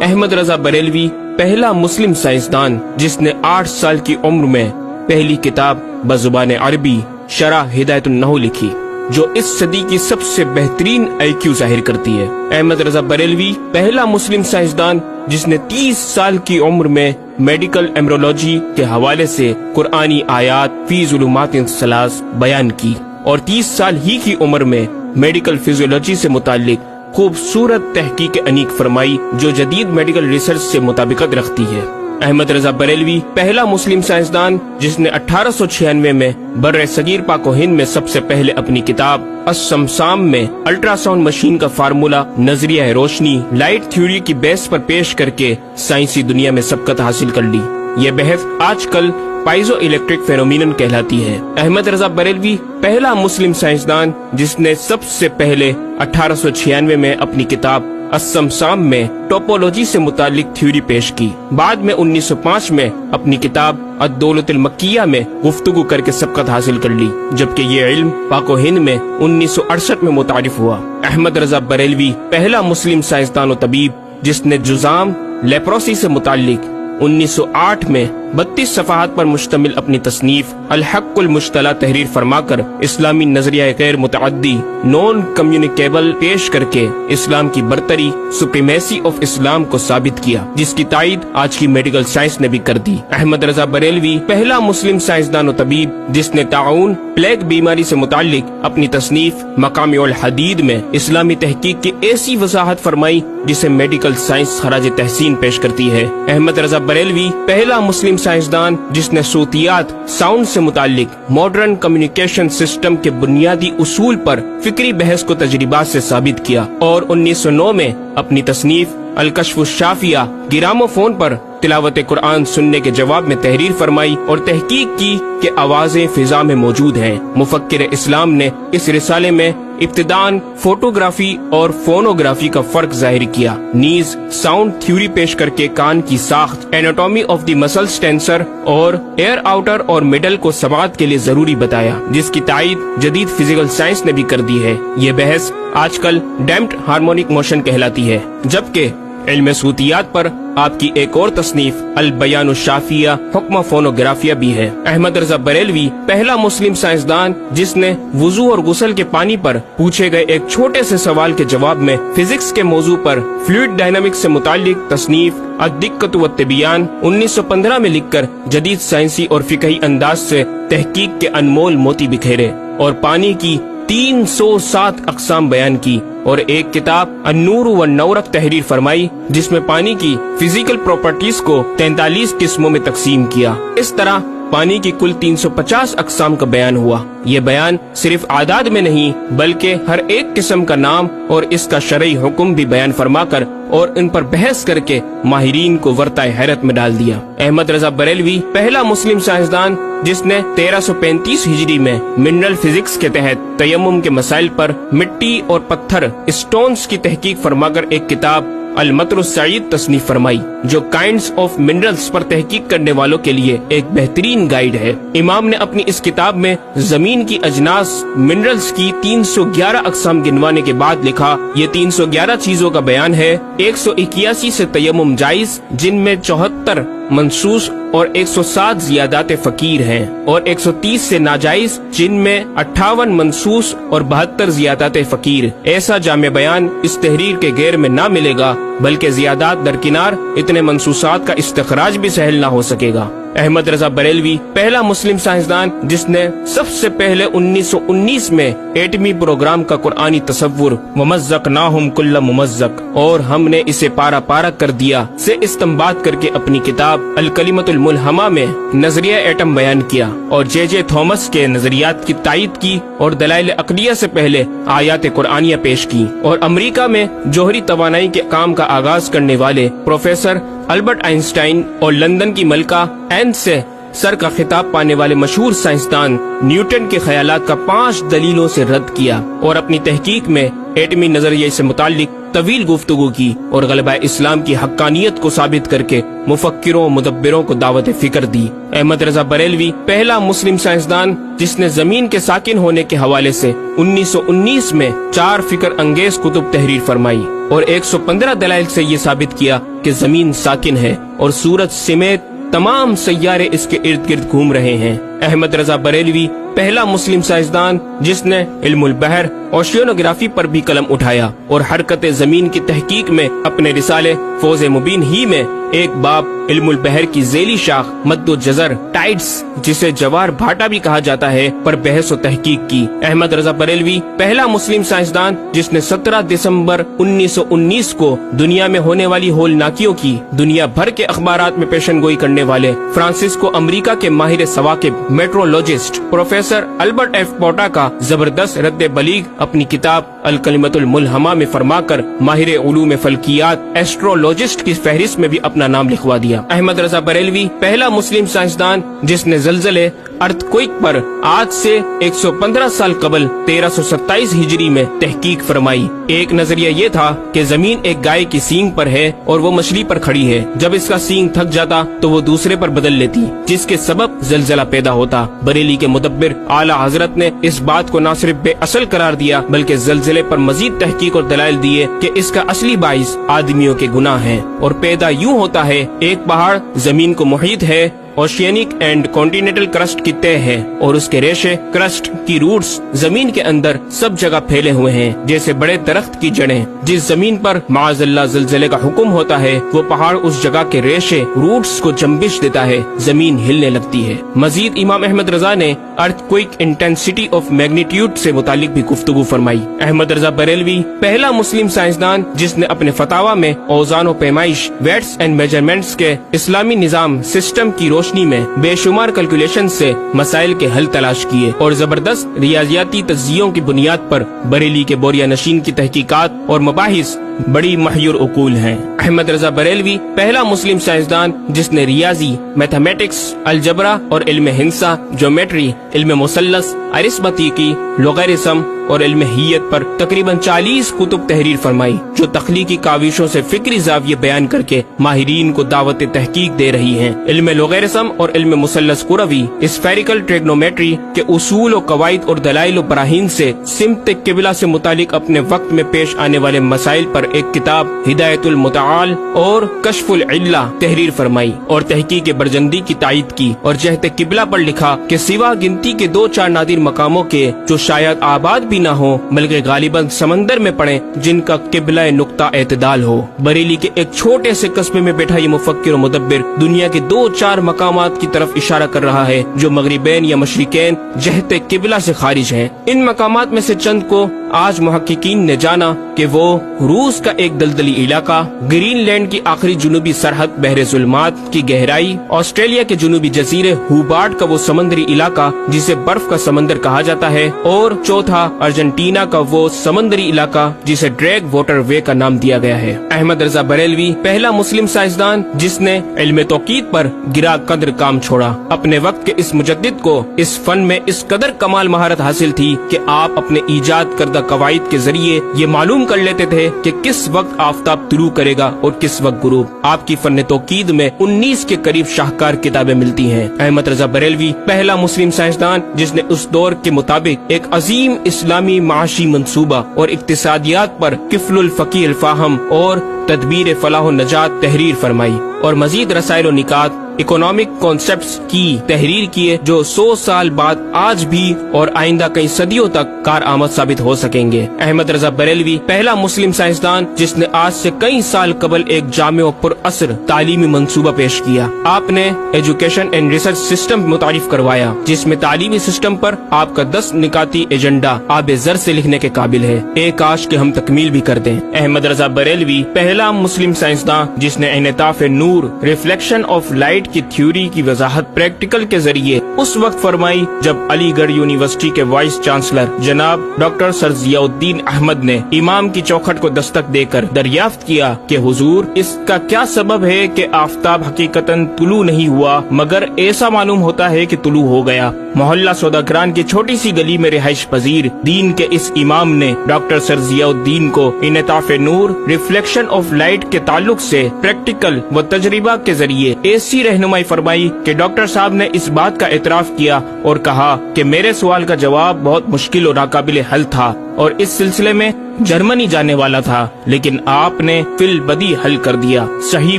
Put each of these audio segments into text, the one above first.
احمد رضا بریلوی پہلا مسلم سائنسدان جس نے 8 سال کی عمر میں پہلی کتاب بزبان عربی شرح ہدایت النحو لکھی، جو اس صدی کی سب سے بہترین IQ ظاہر کرتی ہے۔ احمد رضا بریلوی پہلا مسلم سائنسدان جس نے 30 سال کی عمر میں میڈیکل ایمرولوجی کے حوالے سے قرآنی آیات فی ظلمات ثلاث بیان کی، اور 30 سال ہی کی عمر میں میڈیکل فزیولوجی سے متعلق خوبصورت تحقیق انیق فرمائی جو جدید میڈیکل ریسرچ سے مطابقت رکھتی ہے۔ احمد رضا بریلوی پہلا مسلم سائنسدان جس نے 1896 میں بر صغیر پاک و ہند میں سب سے پہلے اپنی کتاب السمسام میں الٹرا ساؤنڈ مشین کا فارمولا نظریہ روشنی لائٹ تھیوری کی بیس پر پیش کر کے سائنسی دنیا میں سبقت حاصل کر لی۔ یہ بحث آج کل پائزو الیکٹرک فینومینن کہلاتی ہے۔ احمد رضا بریلوی پہلا مسلم سائنسدان جس نے سب سے پہلے 1896 میں اپنی کتاب السمسام میں ٹوپولوجی سے متعلق تھیوری پیش کی۔ بعد میں 1905 میں اپنی کتاب الدولۃ المکیہ میں گفتگو کر کے سبقت حاصل کر لی، جبکہ یہ علم پاک و ہند میں 1968 میں متعارف ہوا۔ احمد رضا بریلوی پہلا مسلم سائنسدان و طبیب جس نے جذام لیپروسی سے متعلق 1908 میں 32 صفحات پر مشتمل اپنی تصنیف الحق المشتلی تحریر فرما کر اسلامی نظریہ غیر متعدی نون کمیونیکیبل پیش کر کے اسلام کی برتری سپریمیسی آف اسلام کو ثابت کیا، جس کی تائید آج کی میڈیکل سائنس نے بھی کر دی۔ احمد رضا بریلوی پہلا مسلم سائنسدان و طبیب جس نے طاعون پلیگ بیماری سے متعلق اپنی تصنیف مقامع الحدید میں اسلامی تحقیق کی ایسی وضاحت فرمائی جسے میڈیکل سائنس خراج تحسین پیش کرتی ہے۔ احمد رضا بریلوی پہلا مسلم سائنسدان جس نے صوتیات ساؤنڈ سے متعلق ماڈرن کمیونیکیشن سسٹم کے بنیادی اصول پر فکری بحث کو تجربات سے ثابت کیا، اور 1909 میں اپنی تصنیف الکشف الشافیہ گرامو فون پر تلاوت قرآن سننے کے جواب میں تحریر فرمائی اور تحقیق کی کہ آوازیں فضا میں موجود ہیں۔ مفکر اسلام نے اس رسالے میں ابتداً فوٹوگرافی اور فونوگرافی کا فرق ظاہر کیا، نیز ساؤنڈ تھیوری پیش کر کے کان کی ساخت anatomy of the muscles tensor اور ایئر آؤٹر اور مڈل کو سماعت کے لیے ضروری بتایا، جس کی تائید جدید فزیکل سائنس نے بھی کر دی ہے۔ یہ بحث آج کل ڈیمپڈ ہارمونک موشن کہلاتی ہے، جبکہ علم صوتیات پر آپ کی ایک اور تصنیف البیان الشافیہ حکم فونوگرافیہ بھی ہے۔ احمد رضا بریلوی پہلا مسلم سائنسدان جس نے وضو اور غسل کے پانی پر پوچھے گئے ایک چھوٹے سے سوال کے جواب میں فزکس کے موضوع پر فلوئڈ ڈائنامکس سے متعلق تصنیف الدقۃ والتبیان 1915 میں لکھ کر جدید سائنسی اور فقہی انداز سے تحقیق کے انمول موتی بکھیرے، اور پانی کی 307 اقسام بیان کی، اور ایک کتاب النور والنورق تحریر فرمائی جس میں پانی کی فزیکل پراپرٹیز کو 43 قسموں میں تقسیم کیا۔ اس طرح پانی کی کل 350 اقسام کا بیان ہوا۔ یہ بیان صرف اعداد میں نہیں بلکہ ہر ایک قسم کا نام اور اس کا شرعی حکم بھی بیان فرما کر اور ان پر بحث کر کے ماہرین کو ورطۂ حیرت میں ڈال دیا۔ احمد رضا بریلوی پہلا مسلم سائنسدان جس نے 1335 ہجری میں منرل فزکس کے تحت تیمم کے مسائل پر مٹی اور پتھر اسٹونز کی تحقیق فرما کر ایک کتاب المطر السعید تصنیف فرمائی، جو کائنڈز آف منرلز پر تحقیق کرنے والوں کے لیے ایک بہترین گائیڈ ہے۔ امام نے اپنی اس کتاب میں زمین کی اجناس منرلز کی 311 اقسام گنوانے کے بعد لکھا، یہ 311 چیزوں کا بیان ہے۔ 181 سے تیمم جائز جن میں 74 منصوص اور 107 زیادات فقیر ہیں، اور 130 سے ناجائز جن میں 58 منصوص اور 72 زیادات فقیر۔ ایسا جامع بیان اس تحریر کے غیر میں نہ ملے گا، بلکہ زیادات درکنار اتنے منصوصات کا استخراج بھی سہل نہ ہو سکے گا۔ احمد رضا بریلوی پہلا مسلم سائنسدان جس نے سب سے پہلے 1919 میں ایٹمی پروگرام کا قرآنی تصور ومزقناہم کل ممزق اور ہم نے اسے پارا پارا کر دیا سے استنباط کر کے اپنی کتاب الکلمۃ الملہمہ میں نظریہ ایٹم بیان کیا، اور جے تھامس کے نظریات کی تائید کی، اور دلائل عقلیہ سے پہلے آیات قرآنیہ پیش کی، اور امریکہ میں جوہری توانائی کے کام کا آغاز کرنے والے پروفیسر البرٹ آئنسٹائن اور لندن کی ملکہ این سے سر کا خطاب پانے والے مشہور سائنسدان نیوٹن کے خیالات کا 5 دلیلوں سے رد کیا، اور اپنی تحقیق میں ایٹمی نظریے سے متعلق طویل گفتگو کی اور غلبہ اسلام کی حقانیت کو ثابت کر کے مفکروں و مدبروں کو دعوت فکر دی۔ احمد رضا بریلوی پہلا مسلم سائنسدان جس نے زمین کے ساکن ہونے کے حوالے سے 1919 میں 4 فکر انگیز کتب تحریر فرمائی اور 115 دلائل سے یہ ثابت کیا کہ زمین ساکن ہے اور سورج سمیت تمام سیارے اس کے ارد گرد گھوم رہے ہیں۔ احمد رضا بریلوی پہلا مسلم سائنسدان جس نے علم البحر اوشینوگرافی پر بھی قلم اٹھایا اور حرکت زمین کی تحقیق میں اپنے رسالے فوز مبین ہی میں ایک باب علم البحر کی ذیلی شاخ مد و جزر ٹائڈز جسے جوار بھاٹا بھی کہا جاتا ہے پر بحث و تحقیق کی۔ احمد رضا بریلوی پہلا مسلم سائنسدان جس نے 17 دسمبر 1919 کو دنیا میں ہونے والی ہولناکیوں کی دنیا بھر کے اخبارات میں پیشن گوئی کرنے والے فرانسسکو امریکہ کے ماہر ثواقب میٹرولوجسٹ پروفیسر البرٹ ایف پوٹا کا زبردست رد بلیغ اپنی کتاب الکلمۃ الملہمہ میں فرما کر ماہر علوم فلکیات ایسٹرولوجسٹ کی فہرست میں بھی اپنا نام لکھوا دیا۔ احمد رضا بریلوی پہلا مسلم سائنسدان جس نے زلزلے ارتھکوئک پر آج سے 115 سال قبل 1327 ہجری میں تحقیق فرمائی۔ ایک نظریہ یہ تھا کہ زمین ایک گائے کی سینگ پر ہے اور وہ مچھلی پر کھڑی ہے، جب اس کا سینگ تھک جاتا تو وہ دوسرے پر بدل لیتی جس کے سبب زلزلہ پیدا ہوتا۔ بریلی کے مدبر اعلیٰ حضرت نے اس بات کو نہ صرف بے اصل قرار دیا بلکہ زلزلے پر مزید تحقیق اور دلائل دیے کہ اس کا اصلی باعث آدمیوں کے گناہ ہیں اور پیدا یوں ہوتا ہے، ایک پہاڑ زمین کو محیط ہے، اوشینک اینڈ کانٹیننٹل کرسٹ کی تہ ہے اور اس کے ریشے کرسٹ کی روٹس زمین کے اندر سب جگہ پھیلے ہوئے ہیں جیسے بڑے درخت کی جڑیں۔ جس زمین پر معاذ اللہ زلزلے کا حکم ہوتا ہے وہ پہاڑ اس جگہ کے ریشے روٹس کو جنبش دیتا ہے، زمین ہلنے لگتی ہے۔ مزید امام احمد رضا نے ارتھکوئک انٹینسٹی آف میگنیٹیوڈ سے متعلق بھی گفتگو فرمائی۔ احمد رضا بریلوی پہلا مسلم سائنسدان جس نے اپنے فتاوی میں اوزان و پیمائش ویٹس اینڈ میجرمنٹس کے اسلامی نظام سسٹم کی روشنی میں بے شمار کیلکولیشن سے مسائل کے حل تلاش کیے اور زبردست ریاضیاتی تجزیوں کی بنیاد پر بریلی کے بوریا نشین کی تحقیقات اور مباحث بڑی محیر عقول ہیں۔ احمد رضا بریلوی پہلا مسلم سائنسدان جس نے ریاضی، میتھمیٹکس، الجبرا اور علم ہندسہ، جیومیٹری، علم مثلث، ارثمیٹکی، لوگارثم اور علم ہیت پر تقریباً 40 کتب تحریر فرمائی جو تخلیقی کاوشوں سے فکری زاویے بیان کر کے ماہرین کو دعوت تحقیق دے رہی ہیں۔ علم لوگارثم اور علم مثلث کروی اسفیریکل ٹریگنومیٹری کے اصول و قواعد اور دلائل و براہین سے سمت قبلہ سے متعلق اپنے وقت میں پیش آنے والے مسائل پر ایک کتاب ہدایت المتعال اور کشف العلہ تحریر فرمائی اور تحقیق برجندی کی تائید کی اور جہت قبلہ پر لکھا کہ سوا گنتی کے 2-4 نادر مقاموں کے جو شاید آباد بھی نہ ہو بلکہ غالباً سمندر میں پڑے جن کا قبلہ نقطہ اعتدال ہو۔ بریلی کے ایک چھوٹے سے قصبے میں بیٹھا یہ مفکر و مدبر دنیا کے 2-4 مقامات کی طرف اشارہ کر رہا ہے جو مغربین یا مشرقین جہت قبلہ سے خارج ہیں۔ ان مقامات میں سے چند کو آج محققین نے جانا کہ وہ روس کا ایک دلدلی علاقہ، گرین لینڈ کی آخری جنوبی سرحد بحر ظلمات کی گہرائی، آسٹریلیا کے جنوبی جزیرے ہوبارٹ کا وہ سمندری علاقہ جسے برف کا سمندر کہا جاتا ہے، اور چوتھا ارجنٹینا کا وہ سمندری علاقہ جسے ڈریگ واٹر وے کا نام دیا گیا ہے۔ احمد رضا بریلوی پہلا مسلم سائنسدان جس نے علم توقید پر گرا قدر کام چھوڑا۔ اپنے وقت کے اس مجدد کو اس فن میں اس قدر کمال مہارت حاصل تھی کہ آپ اپنے ایجاد کردہ قواعد کے ذریعے یہ معلوم کر لیتے تھے کہ کس وقت آفتاب طلوع کرے گا اور کس وقت غروب۔ آپ کی فن توقید میں 19 کے قریب شاہکار کتابیں ملتی ہیں۔ احمد رضا بریلوی پہلا مسلم سائنسدان جس نے اس دور کے مطابق ایک عظیم اسلامی معاشی منصوبہ اور اقتصادیات پر کفل الفقیہ الفاہم اور تدبیر فلاح و نجات تحریر فرمائی اور مزید رسائل و نکات اکنامک کانسیپٹس کی تحریر کیے جو 100 سال بعد آج بھی اور آئندہ کئی صدیوں تک کارآمد ثابت ہو سکیں گے۔ احمد رضا بریلوی پہلا مسلم سائنسدان جس نے آج سے کئی سال قبل ایک جامع و پر اثر تعلیمی منصوبہ پیش کیا۔ آپ نے ایجوکیشن اینڈ ریسرچ سسٹم متعارف کروایا جس میں تعلیمی سسٹم پر آپ کا 10 نکاتی ایجنڈا آب زر سے لکھنے کے قابل ہے، ایک کاش کہ ہم تکمیل بھی کر دیں۔ احمد رضا بریلوی پہلا پہلا مسلم سائنسداں جس نے انعطاف نور ریفلیکشن آف لائٹ کی تھیوری کی وضاحت پریکٹیکل کے ذریعے اس وقت فرمائی جب علی گڑھ یونیورسٹی کے وائس چانسلر جناب ڈاکٹر سر ضیاء الدین احمد نے امام کی چوکھٹ کو دستک دے کر دریافت کیا کہ حضور اس کا کیا سبب ہے کہ آفتاب حقیقتاً طلوع نہیں ہوا مگر ایسا معلوم ہوتا ہے کہ طلوع ہو گیا۔ محلہ سوداگران کی چھوٹی سی گلی میں رہائش پذیر دین کے اس امام نے ڈاکٹر سر ضیاء الدین کو انعطاف نور ریفلیکشن آف لائٹ کے تعلق سے پریکٹیکل و تجربہ کے ذریعے ایسی رہنمائی فرمائی کہ ڈاکٹر صاحب نے اس بات کا اعتراف کیا اور کہا کہ میرے سوال کا جواب بہت مشکل اور ناقابل حل تھا اور اس سلسلے میں جرمنی جانے والا تھا، لیکن آپ نے فی البدی حل کر دیا۔ صحیح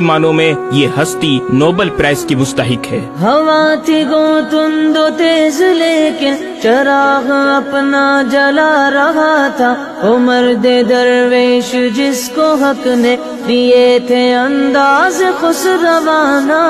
معنوں میں یہ ہستی نوبل پرائز کی مستحق ہے۔ ہوا تھی گو تند و تیز لیکن چراغ اپنا جلا رہا تھا، وہ مرد درویش جس کو حق نے دیے تھے انداز خسروانہ۔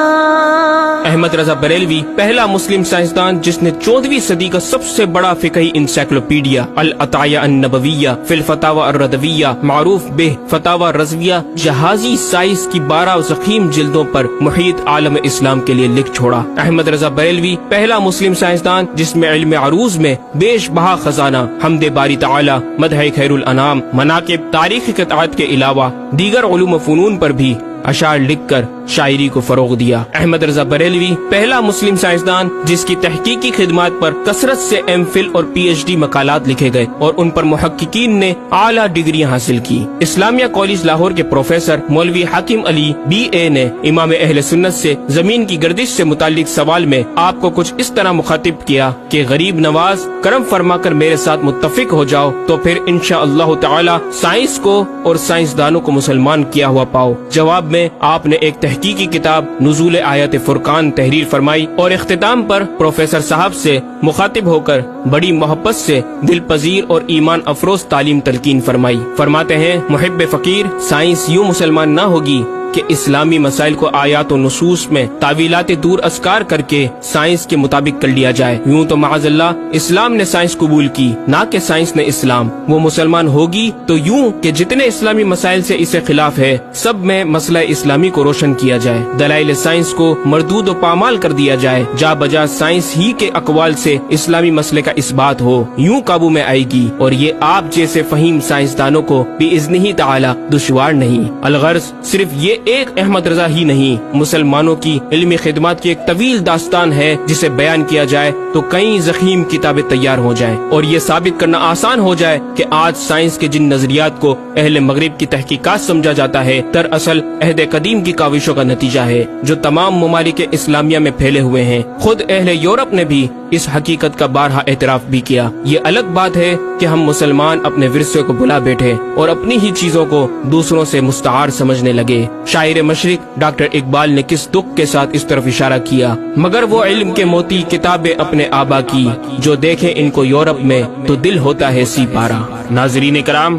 احمد رضا بریلوی پہلا مسلم سائنسدان جس نے 14ویں صدی کا سب سے بڑا فقہی انسائکلوپیڈیا العطایہ النبویہ فی الفتاوی الردویہ معروف بہ فتاوی رضویہ جہازی سائنس کی 12 ضخیم جلدوں پر محیط عالم اسلام کے لیے لکھ چھوڑا۔ احمد رضا بریلوی پہلا مسلم سائنسدان جس میں علم عروض میں بیش بہا خزانہ حمد باری تعالی، مدح خیر الانام، مناقب، تاریخی قطعات کے علاوہ دیگر علوم و فنون پر بھی اشعار لکھ کر شاعری کو فروغ دیا۔ احمد رضا بریلوی پہلا مسلم سائنسدان جس کی تحقیقی خدمات پر کثرت سے ایم فل اور پی ایچ ڈی مقالات لکھے گئے اور ان پر محققین نے اعلیٰ ڈگریاں حاصل کی۔ اسلامیہ کالج لاہور کے پروفیسر مولوی حاکم علی بی اے نے امام اہل سنت سے زمین کی گردش سے متعلق سوال میں آپ کو کچھ اس طرح مخاطب کیا کہ غریب نواز کرم فرما کر میرے ساتھ متفق ہو جاؤ تو پھر انشاءاللہ تعالی سائنس کو اور سائنسدانوں کو مسلمان کیا ہوا پاؤ۔ جواب میں آپ نے ایک تحقیقی کتاب نزول آیات فرقان تحریر فرمائی اور اختتام پر پروفیسر صاحب سے مخاطب ہو کر بڑی محبت سے دل پذیر اور ایمان افروز تعلیم تلقین فرمائی۔ فرماتے ہیں محب فقیر سائنس یوں مسلمان نہ ہوگی کہ اسلامی مسائل کو آیات و نصوص میں تعویلات دور اسکار کر کے سائنس کے مطابق کر لیا جائے۔ یوں تو معاذ اللہ اسلام نے سائنس قبول کی نہ کہ سائنس نے اسلام۔ وہ مسلمان ہوگی تو یوں کہ جتنے اسلامی مسائل سے اسے خلاف ہے سب میں مسئلہ اسلامی کو روشن کیا جائے، دلائل سائنس کو مردود و پامال کر دیا جائے، جا بجا سائنس ہی کے اقوال سے اسلامی مسئلے کا اس بات ہو، یوں قابو میں آئے گی اور یہ آپ جیسے فہیم سائنسدانوں کو بِإِذْنِهِ تعالی دشوار نہیں۔ الغرض صرف یہ ایک احمد رضا ہی نہیں، مسلمانوں کی علمی خدمات کی ایک طویل داستان ہے جسے بیان کیا جائے تو کئی ضخیم کتابیں تیار ہو جائیں اور یہ ثابت کرنا آسان ہو جائے کہ آج سائنس کے جن نظریات کو اہل مغرب کی تحقیقات سمجھا جاتا ہے دراصل عہد قدیم کی کاوشوں کا نتیجہ ہے جو تمام ممالک اسلامیہ میں پھیلے ہوئے ہیں۔ خود اہل یورپ نے بھی اس حقیقت کا بارہا اعتراف بھی کیا۔ یہ الگ بات ہے کہ ہم مسلمان اپنے ورثے کو بلا بیٹھے اور اپنی ہی چیزوں کو دوسروں سے مستعار سمجھنے لگے۔ شاعر مشرق ڈاکٹر اقبال نے کس دکھ کے ساتھ اس طرف اشارہ کیا، مگر وہ علم کے موتی کتابیں اپنے آبا کی، جو دیکھیں ان کو یورپ میں تو دل ہوتا ہے سی پارا۔ ناظرین کرام،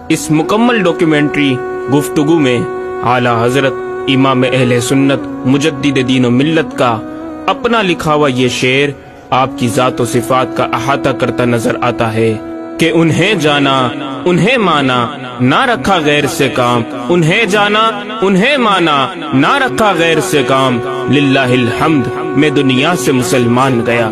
اس مکمل ڈاکیومنٹری گفتگو میں اعلی حضرت امام اہل سنت مجدد دین و ملت کا اپنا لکھا ہوا یہ شعر آپ کی ذات و صفات کا احاطہ کرتا نظر آتا ہے کہ انہیں جانا انہیں مانا نہ رکھا غیر سے کام، انہیں جانا انہیں مانا نہ رکھا غیر سے کام، للہ الحمد میں دنیا سے مسلمان گیا۔